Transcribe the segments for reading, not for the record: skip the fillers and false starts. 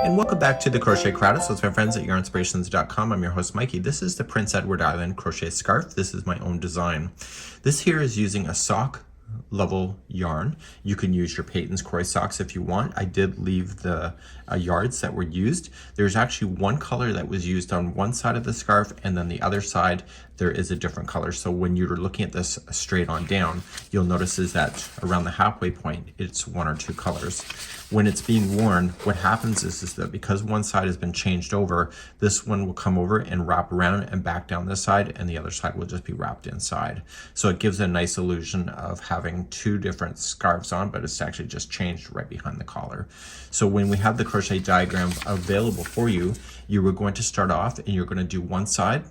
And welcome back to the Crochet Crowd. So it's my friends at yarnspirations.com. I'm your host Mikey. This is the Prince Edward Island crochet scarf. This is my own design. This here is using a sock level yarn. You can use your Peyton's Croy socks if you want. I did leave the yards that were used. There's actually one color that was used on one side of the scarf, and then the other side there is a different color. So when you're looking at this straight on down, you'll notice is that around the halfway point it's one or two colors. When it's being worn, what happens is that because one side has been changed over, this one will come over and wrap around and back down this side, and the other side will just be wrapped inside. So it gives a nice illusion of having two different scarves on, but it's actually just changed right behind the collar. So when we have the crochet diagram available for you, you are going to start off and you're going to do one side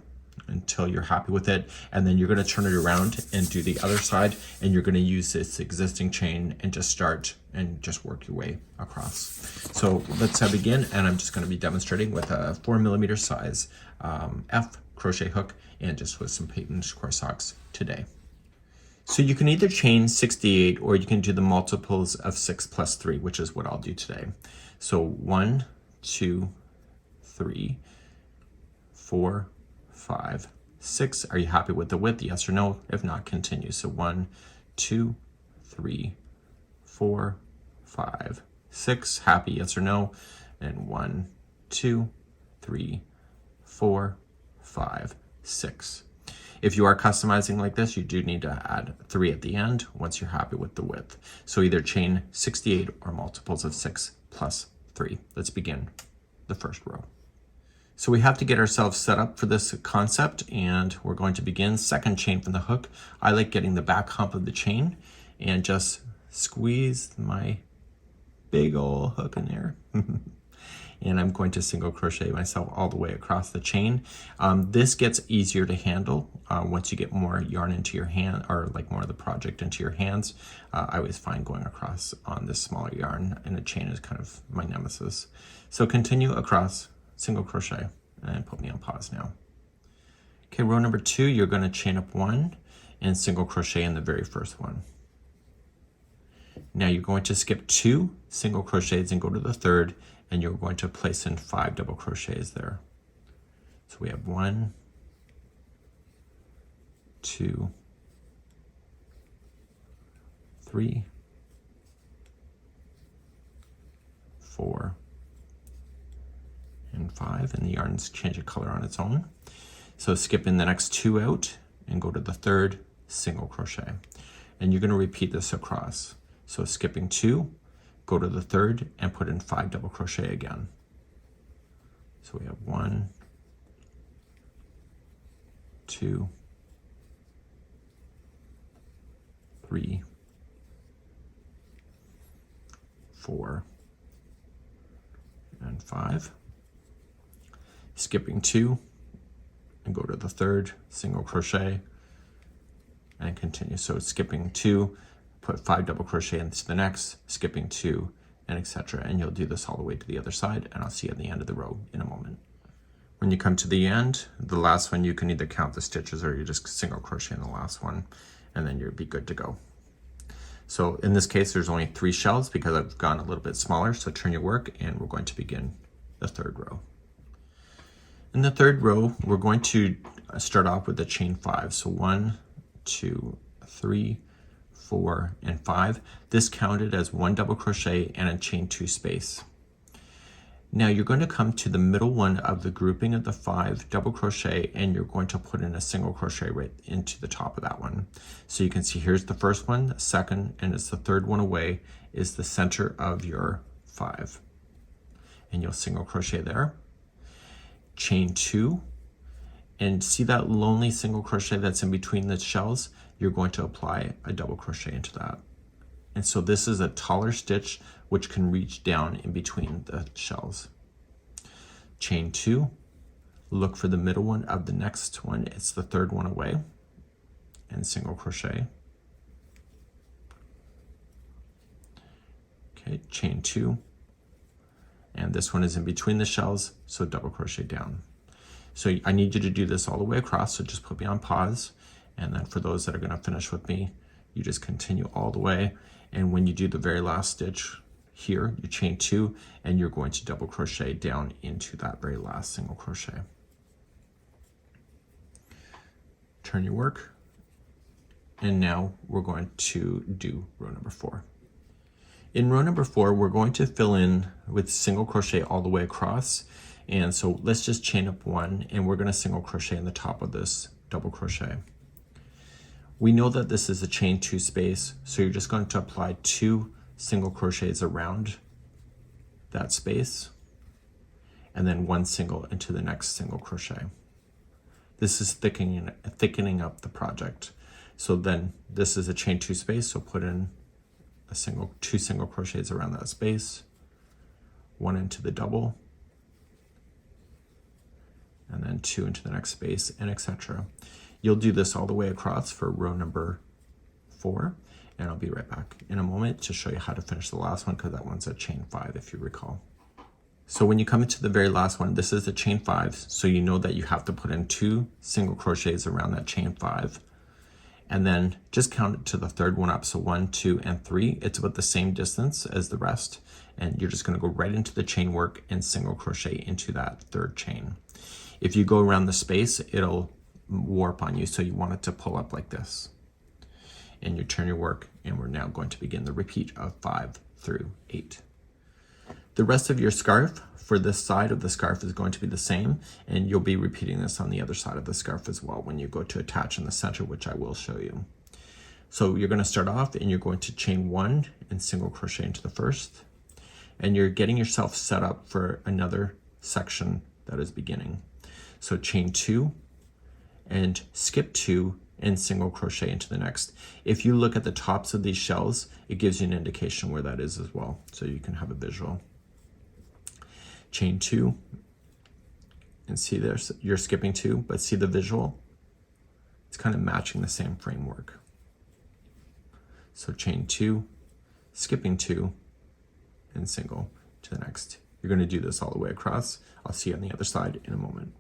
until you're happy with it, and then you're going to turn it around and do the other side, and you're going to use this existing chain and just start and just work your way across. So let's begin, and I'm just going to be demonstrating with a 4mm size F crochet hook and just with some Peyton's Croy socks today. So you can either chain 68 or you can do the multiples of 6 plus 3, which is what I'll do today. So 1, 2, 3, 4, 5, 6. Are you happy with the width? Yes or no? If not, continue. So 1, 2, 3, 4, 5, 6. Happy? Yes or no? And 1, 2, 3, 4, 5, 6. If you are customizing like this, you do need to add 3 at the end once you're happy with the width. So either chain 68 or multiples of 6 plus 3. Let's begin the first row. So we have to get ourselves set up for this concept, and we're going to begin second chain from the hook. I like getting the back hump of the chain and just squeeze my big old hook in there. And I'm going to single crochet myself all the way across the chain. This gets easier to handle once you get more yarn into your hand, or like more of the project into your hands. I always find going across on this smaller yarn in a chain is kind of my nemesis. So continue across, single crochet, and put me on pause now. Okay, row number 2, you're going to chain up 1 and single crochet in the very first one. Now you're going to skip 2 single crochets and go to the third, and you're going to place in 5 double crochets there. So we have 1, 2, 3, 4, and 5, and the yarns change of color on its own. So skip in the next 2 out and go to the third, single crochet. And you're going to repeat this across. So skipping 2, go to the third and put in 5 double crochet again. So we have 1, 2, 3, 4, and 5. Skipping 2 and go to the third, single crochet, and continue. So skipping 2, put 5 double crochet into the next, skipping 2, and etc. And you'll do this all the way to the other side, and I'll see you at the end of the row in a moment. When you come to the end, the last one, you can either count the stitches or you just single crochet in the last one, and then you'll be good to go. So in this case, there's only 3 shells because I've gone a little bit smaller, so turn your work, and we're going to begin the third row. In the third row, we're going to start off with the chain 5. So 1, 2, 3, 4, and 5. This counted as 1 double crochet and a chain 2 space. Now you're going to come to the middle one of the grouping of the 5 double crochet, and you're going to put in a single crochet right into the top of that one. So you can see here's the first one, the second, and it's the third one away is the center of your 5. And you'll single crochet there. Chain 2, and see that lonely single crochet that's in between the shells? You're going to apply a double crochet into that. And so this is a taller stitch which can reach down in between the shells. Chain 2, look for the middle one of the next one, it's the third one away, and single crochet. Okay, chain 2, and this one is in between the shells, so double crochet down. So I need you to do this all the way across, so just put me on pause, and then for those that are going to finish with me, you just continue all the way, and when you do the very last stitch, here, you chain 2, and you're going to double crochet down into that very last single crochet. Turn your work, and now we're going to do row number 4. In row number 4, we're going to fill in with single crochet all the way across, and so let's just chain up 1, and we're going to single crochet in the top of this double crochet. We know that this is a chain 2 space, so you're just going to apply 2 single crochets around that space, and then 1 single into the next single crochet. This is thickening up the project. So then this is a chain 2 space, so put in a 2 single crochets around that space, 1 into the double, and then 2 into the next space, and etc. You'll do this all the way across for row number 4, and I'll be right back in a moment to show you how to finish the last one, because that one's a chain 5 if you recall. So when you come into the very last one, this is a chain 5, so you know that you have to put in 2 single crochets around that chain 5, and then just count it to the third one up. So 1, 2, and 3. It's about the same distance as the rest, and you're just going to go right into the chain work and single crochet into that third chain. If you go around the space, it'll warp on you, so you want it to pull up like this. And you turn your work, and we're now going to begin the repeat of 5 through 8. The rest of your scarf for this side of the scarf is going to be the same, and you'll be repeating this on the other side of the scarf as well when you go to attach in the center, which I will show you. So you're going to start off, and you're going to chain 1 and single crochet into the first, and you're getting yourself set up for another section that is beginning. So chain 2 and skip 2 and single crochet into the next. If you look at the tops of these shells, it gives you an indication where that is as well, so you can have a visual. Chain 2, and see there's, you're skipping 2, but see the visual? It's kind of matching the same framework. So chain 2, skipping 2, and single to the next. You're going to do this all the way across. I'll see you on the other side in a moment.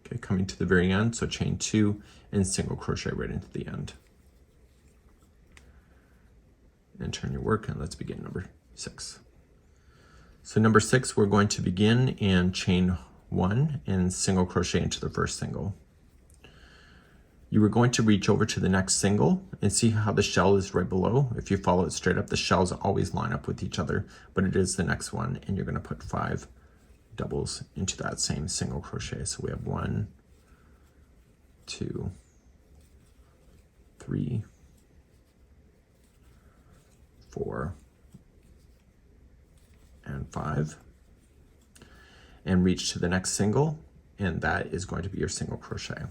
Okay, coming to the very end, so chain 2 and single crochet right into the end. And turn your work, and let's begin number 6. So number 6, we're going to begin and chain 1 and single crochet into the first single. You are going to reach over to the next single and see how the shell is right below. If you follow it straight up, the shells always line up with each other, but it is the next one, and you're going to put 5 doubles into that same single crochet. So we have 1, 2, 3, 4, and 5, and reach to the next single, and that is going to be your single crochet.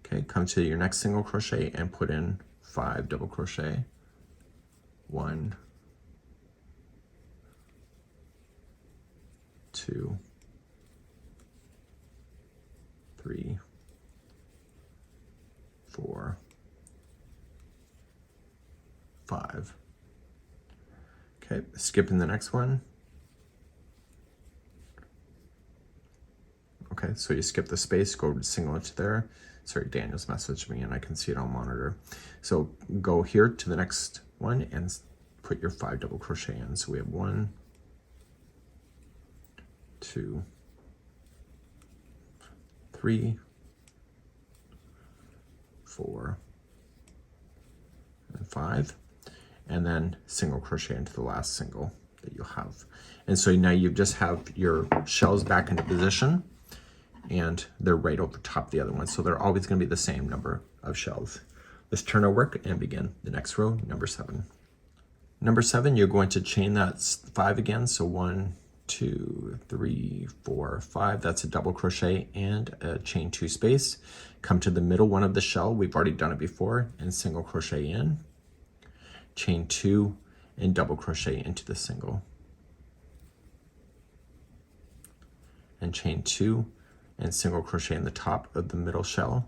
Okay, come to your next single crochet and put in 5 double crochet, 1, 2, 3, 4, 5. Okay, skipping the next one. Okay, so you skip the space, go single into there. Sorry, Daniel's messaged me and I can see it on monitor. So go here to the next one and put your 5 double crochet in. So we have 1, 2, 3, 4, and 5. And then single crochet into the last single that you'll have. And so now you just have your shells back into position, and they're right over top of the other one. So they're always going to be the same number of shells. Let's turn our work and begin the next row, number 7. Number 7, you're going to chain that 5 again. So 1, 2, 3, 4, 5. That's a double crochet and a chain 2 space. Come to the middle one of the shell. We've already done it before, and single crochet in. Chain 2 and double crochet into the single, and chain 2 and single crochet in the top of the middle shell.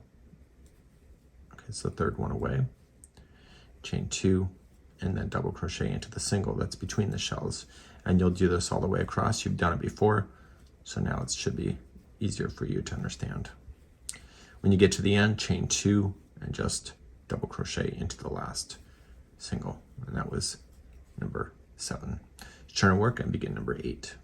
Okay, it's the third one away. Chain 2 and then double crochet into the single that's between the shells, and you'll do this all the way across. You've done it before, so now it should be easier for you to understand. When you get to the end, chain 2 and just double crochet into the last single, and that was number 7. Turn and work and begin number 8.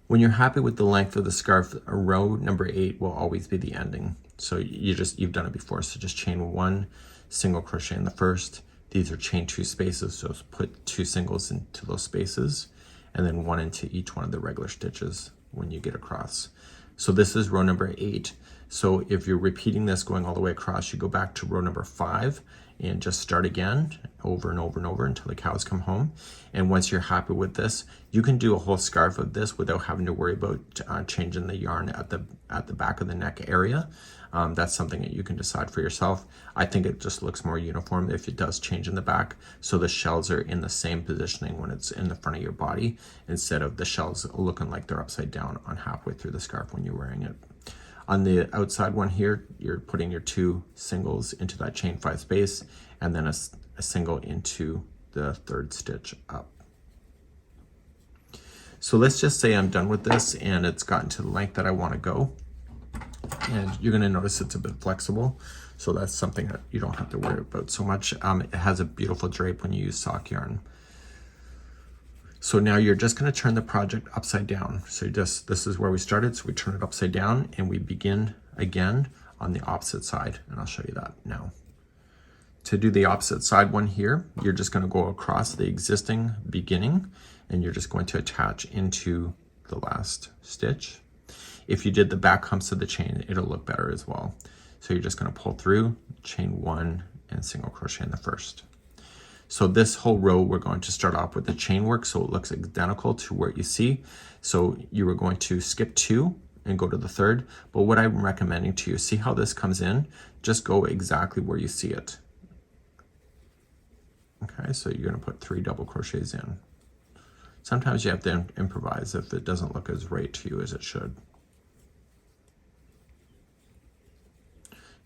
When you're happy with the length of the scarf, row number 8 will always be the ending. So you've done it before, so just chain 1 single crochet in the first. These are chain 2 spaces, so put 2 singles into those spaces, and then 1 into each one of the regular stitches when you get across. So this is row number 8. So if you're repeating this going all the way across, you go back to row number 5 and just start again over and over and over until the cows come home. And once you're happy with this, you can do a whole scarf of this without having to worry about changing the yarn at the back of the neck area. That's something that you can decide for yourself. I think it just looks more uniform if it does change in the back, so the shells are in the same positioning when it's in the front of your body, instead of the shells looking like they're upside down on halfway through the scarf when you're wearing it. On the outside one here, you're putting your 2 singles into that chain 5 space, and then a single into the 3rd stitch up. So let's just say I'm done with this and it's gotten to the length that I want to go. And you're going to notice it's a bit flexible, so that's something that you don't have to worry about so much. It has a beautiful drape when you use sock yarn. So now you're just going to turn the project upside down. So this is where we started, so we turn it upside down and we begin again on the opposite side, and I'll show you that now. To do the opposite side one here, you're just going to go across the existing beginning, and you're just going to attach into the last stitch. If you did the back humps of the chain, it'll look better as well. So you're just going to pull through, chain 1 and single crochet in the first. So this whole row, we're going to start off with the chain work so it looks identical to what you see. So you were going to skip 2 and go to the 3rd, but what I'm recommending to you, see how this comes in? Just go exactly where you see it. Okay, so you're going to put 3 double crochets in. Sometimes you have to improvise if it doesn't look as right to you as it should.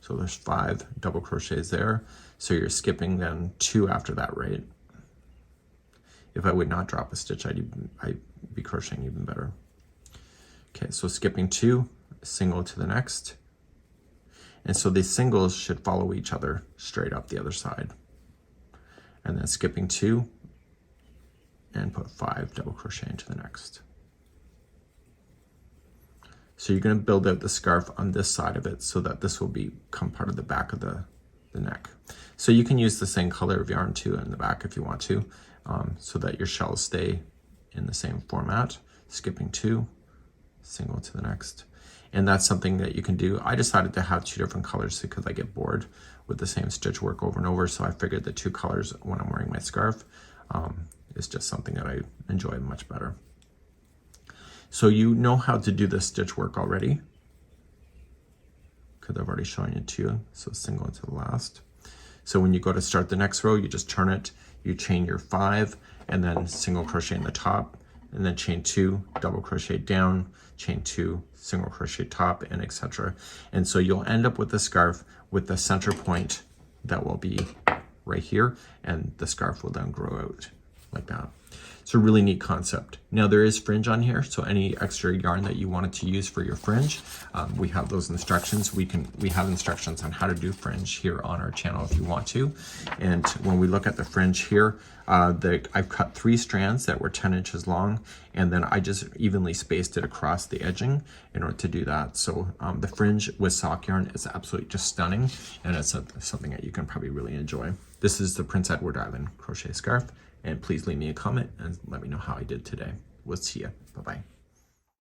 So there's 5 double crochets there. So you're skipping then 2 after that, right? If I would not drop a stitch, I'd be crocheting even better. Okay, so skipping 2, single to the next. And so these singles should follow each other straight up the other side. And then skipping 2 and put 5 double crochet into the next. So you're going to build out the scarf on this side of it so that this will become part of the back of the neck. So you can use the same color of yarn too in the back if you want to, so that your shells stay in the same format. Skipping 2, single to the next. And that's something that you can do. I decided to have 2 different colors because I get bored with the same stitch work over and over. So I figured the 2 colors when I'm wearing my scarf is just something that I enjoy much better. So you know how to do the stitch work already, because I've already shown it to you. So single into the last. So when you go to start the next row, you just turn it, you chain your 5, and then single crochet in the top, and then chain 2, double crochet down, chain 2, single crochet top, and etc. And so you'll end up with the scarf with the center point that will be right here, and the scarf will then grow out like that. It's a really neat concept. Now there is fringe on here, so any extra yarn that you wanted to use for your fringe, we have those instructions. We have instructions on how to do fringe here on our channel if you want to. And when we look at the fringe here, I've cut 3 strands that were 10 inches long, and then I just evenly spaced it across the edging in order to do that. So the fringe with sock yarn is absolutely just stunning, and it's something that you can probably really enjoy. This is the Prince Edward Island crochet scarf. And please leave me a comment and let me know how I did today. We'll see you. Bye-bye.